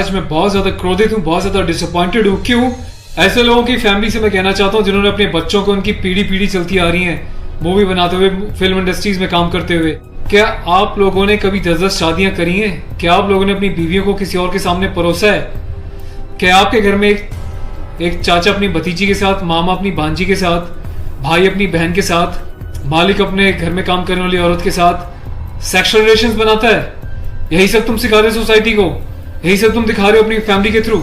आज मैं बहुत ज्यादा क्रोधित हूँ, बहुत ज्यादा डिसअपॉइंटेड हूँ। क्यों? ऐसे लोगों की फैमिली से मैं कहना चाहता हूँ जिन्होंने अपने बच्चों को उनकी पीढ़ी पीढ़ी चलती आ रही है मूवी बनाते हुए, फिल्म इंडस्ट्रीज में काम करते हुए। क्या आप लोगों ने कभी 10-10 शादियां करी हैं? क्या आप लोगों ने अपनी बीवियों को किसी और के सामने परोसा है? क्या आपके घर में एक चाचा अपनी भतीजी के साथ, मामा अपनी भांजी के साथ, भाई अपनी बहन के साथ, मालिक अपने घर में काम करने वाली औरत के साथ सेक्सुअल रिलेशंस बनाता है? यही सब तुम सिखा रहे हो सोसाइटी को? यही सब तुम दिखा रहे हो अपनी फैमिली के थ्रू?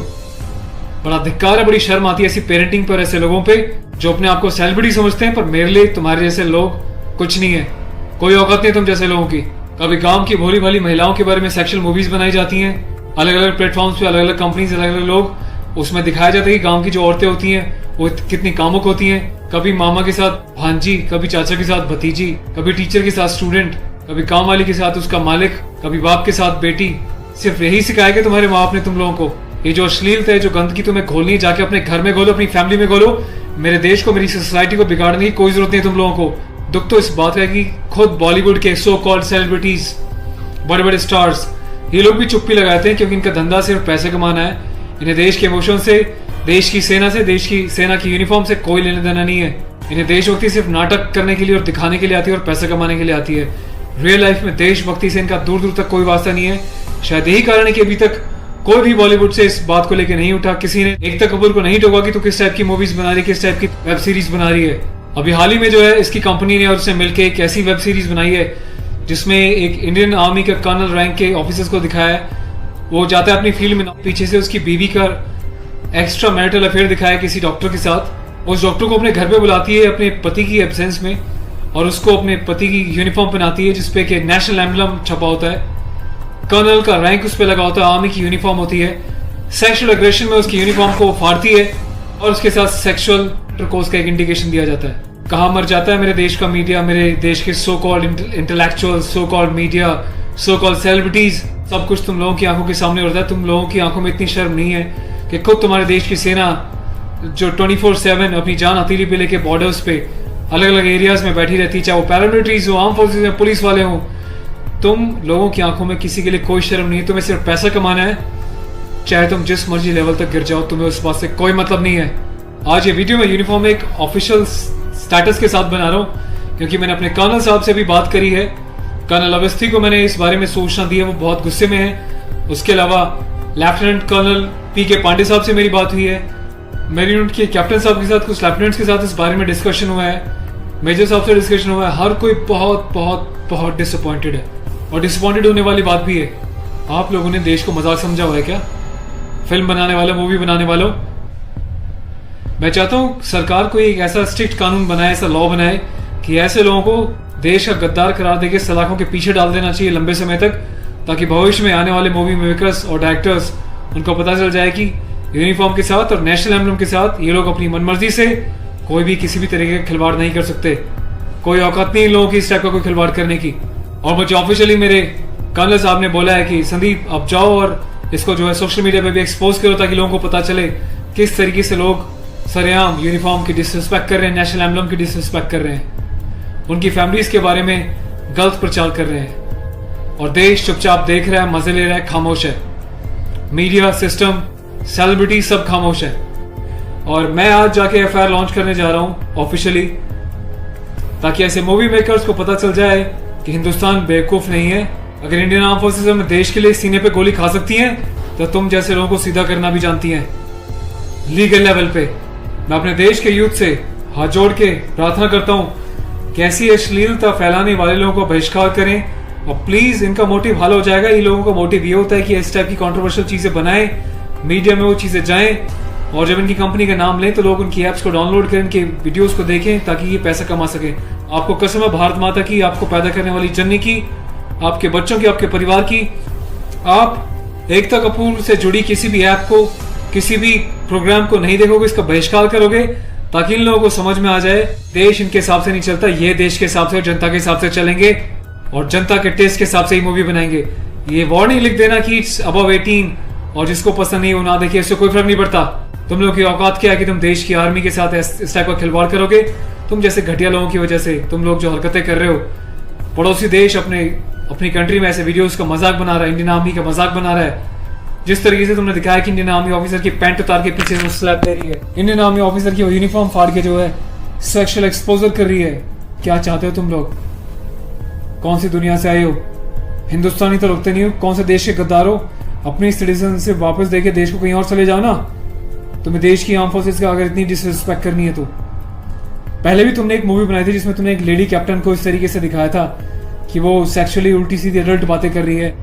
बड़ा धिक्कार है, बड़ी शर्म आती है ऐसी पेरेंटिंग पर, ऐसे लोगों पे जो अपने आप को सेलिब्रिटी समझते हैं। पर मेरे लिए तुम्हारे जैसे लोग कुछ नहीं है, कोई औकात नहीं तुम जैसे लोगों की। कभी गांव की भोली भाली महिलाओं के बारे में सेक्सुअल मूवीज बनाई जाती हैं, अलग अलग प्लेटफॉर्म्स पे, अलग अलग कंपनीज, अलग अलग लोग, उसमें दिखाया जाता है कि गांव की जो औरतें होती हैं वो कितनी कामुक होती हैं। कभी मामा के साथ भांजी, कभी चाचा के साथ भतीजी, कभी टीचर के साथ स्टूडेंट, कभी काम वाली के साथ उसका मालिक, कभी बाप के साथ बेटी। सिर्फ यही सिखाया कि तुम्हारे माँ बाप ने तुम लोगों को? ये जो अश्लीलता है, जो गंदगी तुम्हें खोलनी है, जाके अपने घर में खोलो, अपनी फैमिली में खोलो। मेरे देश को, मेरी सोसाइटी को बिगाड़ने की कोई जरूरत नहीं है तुम लोगों को। दुख तो इस बात का है कि खुद बॉलीवुड के सो कॉल्ड सेलिब्रिटीज, बड़े बड़े स्टार्स, ये लोग भी चुप्पी लगाते हैं क्योंकि इनका धंधा सिर्फ पैसे कमाना है। इन्हें देश के इमोशन से, देश की सेना से, देश की सेना की यूनिफॉर्म से कोई लेना देना नहीं है। इन्हें देशभक्ति सिर्फ नाटक करने के लिए और दिखाने के लिए आती है और पैसा कमाने के लिए आती है। रियल लाइफ में देशभक्ति से इनका दूर दूर तक कोई वास्ता नहीं है। शायद यही कारण है कि अभी तक कोई भी बॉलीवुड से इस बात को लेकर नहीं उठा, किसी ने एकता कपूर को नहीं टोका कि तू किस टाइप की मूवीज बना रही है, किस टाइप की वेब सीरीज बना रही है। अभी हाल ही में जो है इसकी कंपनी ने और उसने मिलकर एक ऐसी वेब सीरीज बनाई है जिसमें एक इंडियन आर्मी के कर्नल रैंक के ऑफिसर्स को दिखाया है। वो जाता है अपनी फील्ड में, पीछे से उसकी बीवी का एक्स्ट्रा मैरिटल अफेयर दिखाया है किसी डॉक्टर के साथ। उस डॉक्टर को अपने घर पे बुलाती है अपने पति की एब्सेंस में और उसको अपने पति की यूनिफॉर्म पहनाती है जिसपे कि नेशनल एम्बलम छपा होता है, कर्नल का रैंक उस पर लगा होता है, आर्मी की यूनिफॉर्म होती है। सेक्सुअल एग्रेशन में उसकी यूनिफॉर्म को फाड़ती है और उसके साथ सेक्सुअल इंटरकोर्स का एक इंडिकेशन दिया जाता है। कहाँ मर जाता है मेरे देश का मीडिया, मेरे देश के so called intellectual, so called media, so called celebrities. सब कुछ तुम लोगों की आंखों के सामने होता है। तुम लोगों की आंखों में इतनी शर्म नहीं है कि खुद तुम्हारे देश की सेना जो 24/7 अपनी जान हथेली पे लेके बॉर्डर्स पे अलग अलग एरियाज में बैठी रहती है, चाहे वो पैरामिलिट्रीज हो, आर्म फोर्सेज में पुलिस वाले हों, तुम लोगों की आंखों में किसी के लिए कोई शर्म नहीं है। तुम्हें सिर्फ पैसा कमाना है, चाहे तुम जिस मर्जी लेवल तक गिर जाओ, तुम्हें उस बात से कोई मतलब नहीं है। आज ये वीडियो मैं यूनिफॉर्म एक ऑफिशियल स्टेटस के साथ बना रहा हूँ क्योंकि मैंने अपने कर्नल साहब से भी बात करी है। कर्नल अवस्थी को मैंने इस बारे में सूचना दी है, वो बहुत गुस्से में है। उसके अलावा लेफ्टिनेंट कर्नल पी.के. पांडे साहब से मेरी बात हुई है। मेरी यूनिट के कैप्टन साहब के साथ, कुछ लेफ्टिनेंट्स के साथ इस बारे में डिस्कशन हुआ है, मेजर साहब से डिस्कशन हुआ है। हर कोई बहुत बहुत बहुत डिसअपॉइंटेड है और डिसअपॉइंटेड होने वाली बात भी है। आप लोगों ने देश को मजाक समझा हुआ है क्या? फिल्म बनाने वालों, मूवी बनाने वालों, मैं चाहता हूँ सरकार को एक ऐसा स्ट्रिक्ट कानून बनाए, ऐसा लॉ बनाए कि ऐसे लोगों को देश का गद्दार करार देके सलाखों के पीछे डाल देना चाहिए लंबे समय तक, ताकि भविष्य में आने वाले मूवी मेकर्स और डायरेक्टर्स उनको पता चल जाए कि यूनिफॉर्म के साथ और नेशनल एम्बलम के साथ ये लोग अपनी मनमर्जी से कोई भी किसी भी तरीके का खिलवाड़ नहीं कर सकते। कोई औकात नहीं इन लोगों की इस टाइप का कोई खिलवाड़ करने की। और मुझे ऑफिशियली मेरे कर्नल साहब ने बोला है कि संदीप अब जाओ और इसको जो है सोशल मीडिया पे भी एक्सपोज करो ताकि लोगों को पता चले किस तरीके से लोग सरेआम यूनिफॉर्म की डिसरिस्पेक्ट कर रहे हैं, नेशनल एम्बलम की डिसरिस्पेक्ट कर रहे हैं, उनकी फैमिलीज के बारे में गलत प्रचार कर रहे हैं और देश चुपचाप देख रहा है, मजे ले रहा है, खामोश है। मीडिया, सिस्टम, सेलिब्रिटी सब खामोश है। और मैं आज जाके एफआईआर लॉन्च करने जा रहा हूं ऑफिशियली, ताकि ऐसे मूवी मेकर्स को पता चल जाए कि हिंदुस्तान बेवकूफ नहीं है। अगर इंडियन आर्म फोर्सेस में देश के लिए सीने पे गोली खा सकती हैं तो तुम जैसे लोगों को सीधा करना भी जानती हैं लीगल लेवल पे। मैं अपने देश के यूथ से हाथ जोड़ के प्रार्थना करता हूं कि ऐसी अश्लीलता फैलाने वाले लोगों को बहिष्कार करें और प्लीज, इनका मोटिव हल हो जाएगा। ये लोगों का मोटिव ये होता है कि इस टाइप की कंट्रोवर्शियल चीजें बनाएं, मीडिया में वो चीजें जाएं और जब इनकी कंपनी का नाम लें तो लोग उनकी ऐप्स को डाउनलोड करें, इनके वीडियोस को देखें ताकि ये पैसा कमा सकें। आपको कसम है भारत माता की, आपको पैदा करने वाली जननी की, आपके बच्चों की, आपके परिवार की, आप एकता कपूर से जुड़ी किसी भी ऐप को, किसी भी प्रोग्राम को नहीं देखोगे, इसका बहिष्कार करोगे ताकि इन लोगों को समझ में आ जाए देश इनके हिसाब से नहीं चलता, ये देश के हिसाब से और जनता के हिसाब से चलेंगे और जनता के टेस्ट के हिसाब से ही मूवी बनाएंगे। ये वार्निंग लिख देना कि इट्स अबव 18 और जिसको पसंद नहीं वो ना देखिए, इससे कोई फर्क नहीं पड़ता। तुम लोग की औकात क्या है कि तुम देश की आर्मी के साथ इस टाइप का खिलवाड़ करोगे? तुम जैसे घटिया लोगों की वजह से तुम लोग जो हरकतें कर रहे हो, पड़ोसी देश अपनी कंट्री में ऐसे वीडियोस का मजाक बना रहा है, इंडियन आर्मी का मजाक बना रहा है, जिस तरीके से तुमने दिखाया कि इंडियन आर्मी ऑफिसर की पैंट उतार के पीछे से स्लैप दे रही है, इंडियन आर्मी ऑफिसर की यूनिफॉर्म फाड़ के जो है सेक्सुअल एक्सपोजर कर रही है, क्या चाहते हो तुम लोग? कौन सी दुनिया से आए हो? हिंदुस्तानी तो लगते नहीं हो, कौन से देश के गद्दार हो? अपनी सिटीजन से वापस देके देश को कहीं और चले जाओ ना। तुम्हें देश की आर्म फोर्सेस का अगर इतनी डिसरिस्पेक्ट करनी है तो। पहले भी तुमने एक मूवी बनाई थी जिसमें तुमने एक लेडी कैप्टन को इस तरीके से दिखाया था कि वो सेक्सुअली उल्टी सीधी एडल्ट बातें कर रही है।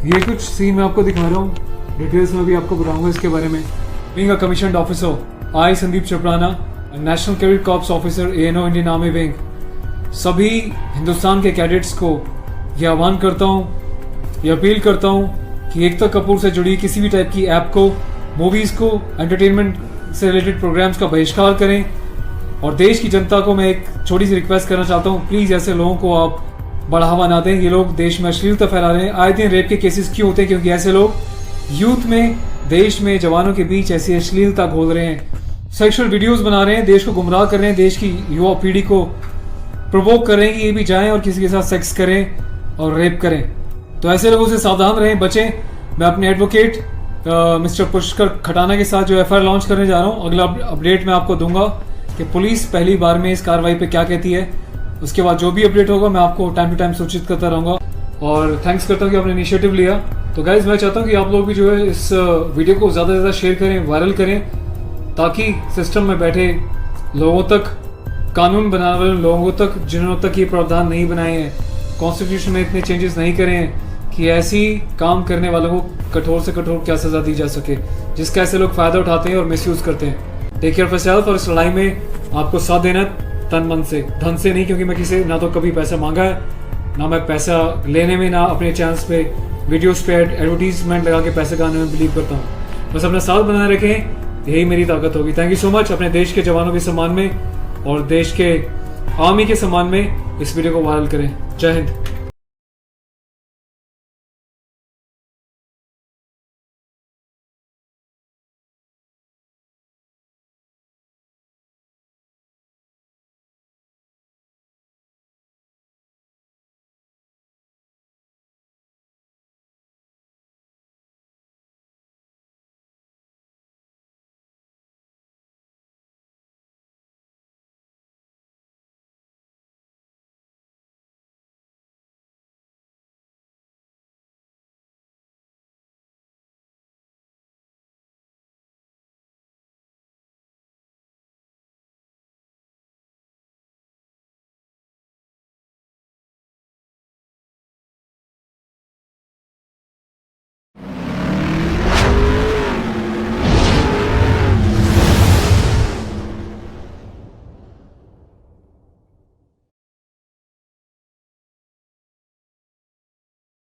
ये कुछ सीन मैं आपको दिखा रहा हूँ, डिटेल्स में भी आपको बताऊंगा इसके बारे में। Being a commissioned officer, I Sandeep चपराना, national cadet corps officer ANO Indian army wing, सभी हिंदुस्तान के कैडेट्स को यह आह्वान करता हूँ, यह अपील करता हूँ कि एकता कपूर से जुड़ी किसी भी टाइप की ऐप को, मूवीज़ को, एंटरटेनमेंट से रिलेटेड प्रोग्राम्स का बहिष्कार करें। और देश की जनता को मैं एक छोटी सी रिक्वेस्ट करना चाहता हूँ, प्लीज़ ऐसे लोगों को आप बढ़ावा ना दें। ये लोग देश में अश्लीलता फैला रहे हैं। आए दिन रेप के केसेस क्यों होते हैं? क्योंकि ऐसे लोग यूथ में, देश में, जवानों के बीच ऐसी अश्लीलता घोल रहे हैं, सेक्सुअल वीडियोस बना रहे हैं, देश को गुमराह कर रहे हैं, देश की युवा पीढ़ी को प्रोवोक कर रहे हैं कि ये भी जाएं और किसी के साथ सेक्स करें और रेप करें। तो ऐसे लोगों से सावधान रहें, बचें। मैं अपने एडवोकेट मिस्टर पुष्कर खटाना के साथ जो एफआईआर लॉन्च करने जा रहा हूँ, अगला अपडेट मैं आपको दूंगा कि पुलिस पहली बार में इस कार्रवाई पे क्या कहती है। उसके बाद जो भी अपडेट होगा मैं आपको टाइम टू टाइम सूचित करता रहूँगा। और थैंक्स करता हूँ कि आपने इनिशिएटिव लिया। तो गाइज मैं चाहता हूँ कि आप लोग भी जो है इस वीडियो को ज़्यादा से ज़्यादा शेयर करें, वायरल करें, ताकि सिस्टम में बैठे लोगों तक, कानून बनाने वाले लोगों तक, जिन्होंने तक ये प्रावधान नहीं बनाए हैं, कॉन्स्टिट्यूशन में इतने चेंजेस नहीं करे हैं कि ऐसी काम करने वालों को कठोर से कठोर क्या सज़ा दी जा सके, जिसका ऐसे लोग फ़ायदा उठाते हैं और मिसयूज़ करते हैं। Take care of yourself. और इस लड़ाई में आपको साथ देना तन मन से, धन से नहीं, क्योंकि मैं किसी ना तो कभी पैसा मांगा है, ना मैं पैसा लेने में, ना अपने चैनल्स पे वीडियोस पे एडवर्टीजमेंट लगा के पैसे कमाने में बिलीव करता हूँ। बस अपना साथ बनाए रखें, यही मेरी ताकत होगी। Thank you so much. अपने देश के जवानों के सम्मान में और देश के आर्मी के सम्मान में इस वीडियो को वायरल करें। जय हिंद।